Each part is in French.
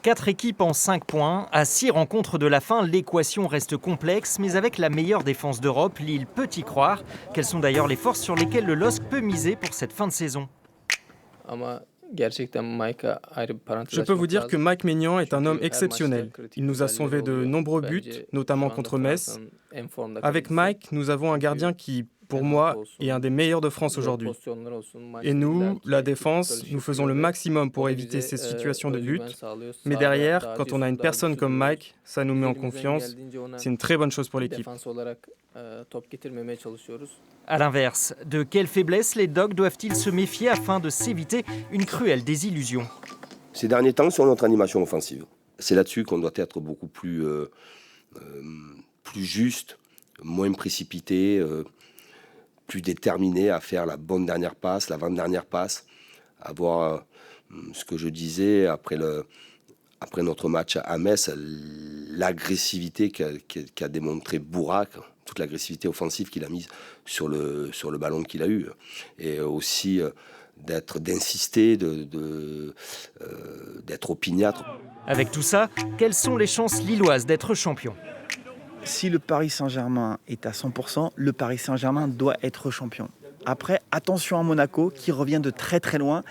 4 équipes en 5 points. À 6 rencontres de la fin, l'équation reste complexe, mais avec la meilleure défense d'Europe, Lille peut y croire. Quelles sont d'ailleurs les forces sur lesquelles le LOSC peut miser pour cette fin de saison? Je peux vous dire que Mike Maignan est un homme exceptionnel. Il nous a sauvé de nombreux buts, notamment contre Metz. Avec Mike, nous avons un gardien qui, pour moi, est un des meilleurs de France aujourd'hui. Et nous, la défense, nous faisons le maximum pour éviter ces situations de but. Mais derrière, quand on a une personne comme Mike, ça nous met en confiance. C'est une très bonne chose pour l'équipe. A l'inverse, de quelle faiblesse les Dogs doivent-ils se méfier afin de s'éviter une cruelle désillusion? Ces derniers temps, sur notre animation offensive. C'est là-dessus qu'on doit être beaucoup plus juste, moins précipité, plus déterminé à faire la bonne dernière passe, l'avant-dernière passe, avoir ce que je disais après notre match à Metz, l'agressivité qu'a démontré Bourak, toute l'agressivité offensive qu'il a mise sur le ballon qu'il a eu, et aussi d'insister, d'être opiniâtre. Avec tout ça, quelles sont les chances lilloises d'être champion? Si le Paris Saint-Germain est à 100%, le Paris Saint-Germain doit être champion. Après, attention à Monaco qui revient de très très loin.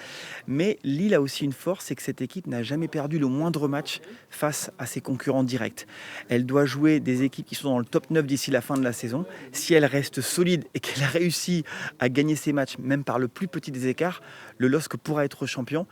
Mais Lille a aussi une force, c'est que cette équipe n'a jamais perdu le moindre match face à ses concurrents directs. Elle doit jouer des équipes qui sont dans le top 9 d'ici la fin de la saison. Si elle reste solide et qu'elle réussit à gagner ses matchs, même par le plus petit des écarts, le LOSC pourra être champion.